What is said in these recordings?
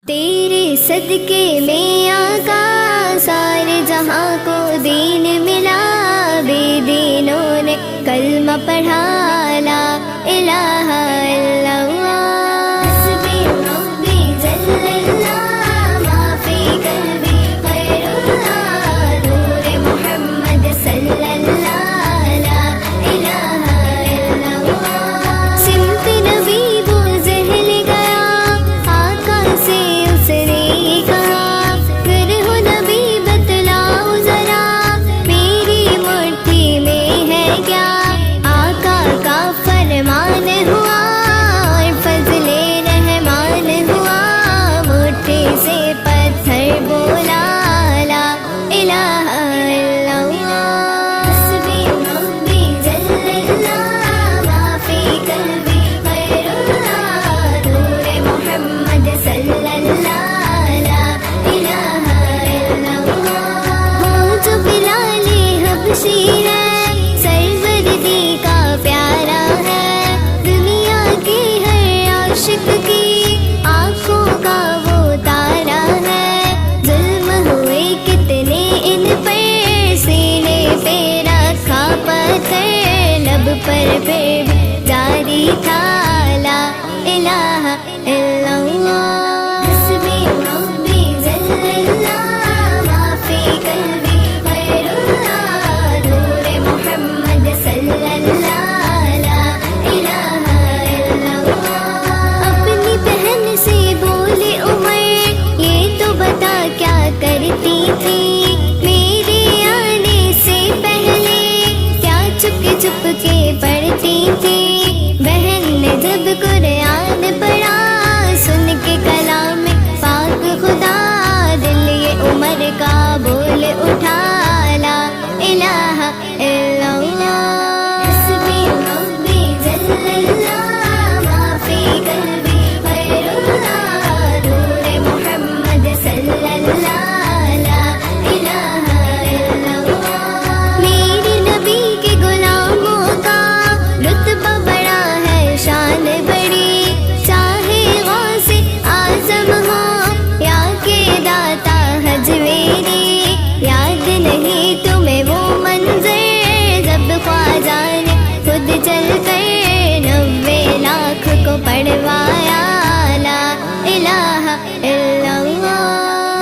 تیرے صدقے میں آقا سارے جہاں کو دین ملا، بے دینوں نے کلمہ پڑھا لا الہ الا اللہ، حسبی ربی جل اللہ، ما فی قلبی غیر اللہ، نور محمد صلی اللہ لا الہ الا اللہ، سمت نبی وہ زہل گیا آقا سے اس نے کہا، گر ہو نبی بتلاؤ ذرا میری مٹھی میں ہے کیا، آقا کا فرمان ہوا اور فضل رحمان ہوا، مٹھی سے پتھر بولا لا الہ الا اللہ، حسبی ربی جل اللہ، ما فی قلبی غیر اللہ، نور محمد صلی اللہ لا الہ الا اللہ، وہ جو بلال حبشی ہے سرور کا پیارا ہے، دنیا کے ہر عاشق کی آنکھوں کا وہ تارا ہے، ظلم ہوئے کتنے ان پر سینے پہ رکھا پتھر، لب پر پھر بھی جاری تھا لا الہ الا اللہ، حسبی ربی جل اللہ، ما فی قلبی غیر اللہ، نور محمد صلی اللہ لا الہ الا اللہ، اپنی بہن سے بولے عمر یہ تو بتا کیا کرتی تھی، میرے آنے سے پہلے کیا چپ چپ کے پڑھتی تھی، بہن نے جب قرآن پڑھا سن کے کلام پاک خدا، دل یہ عمر کا بول اٹھا لا الہ الا اللہ، حسبی ربی جل اللہ، ما فی قلبی غیر اللہ، نور محمد صلی اللہ لا الہ الا اللہ، میرے نبی کے غلاموں کا رتبہ بڑا ہے، شان بڑی، چاہے غوث اعظم ہو یا کہ داتا حج میری، یاد نہیں تمہیں وہ منظر جب خواجہ نے خود چل کر 90 لاکھ کو پڑھوایا لا الہ الا اللہ،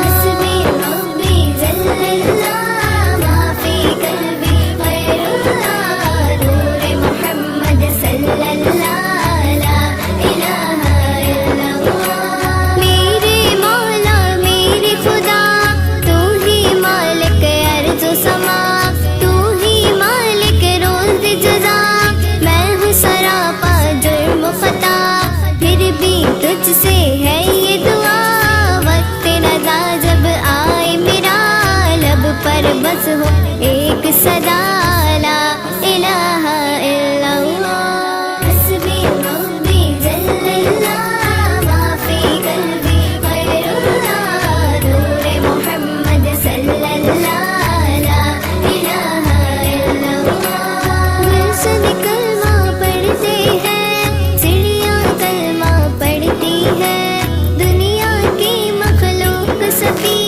حسبی ربی جل اللہ، ما فی قلبی غیر اللہ، نور محمد صلی اللہ لا الہ الا اللہ، میرے مولا میرے خدا تو ہی مالک ارض و سما، تو ہی مالک روز جزا، میں ہوں سراپا جرم خطا، پھر بھی تجھ سے ہے یہ دعا، وقت رضا جب آئے میرا، لب پر بس ہو ایک صدا لا الہ الا اللہ، حسبی ربی جل اللہ، ما فی قلبی غیر اللہ، نور محمد صلی اللہ لا الہ الا اللہ، گلشن کلمہ پڑھتے ہیں، چڑیاں کلمہ پڑھتی ہے، دنیا کی مخلوق سبھی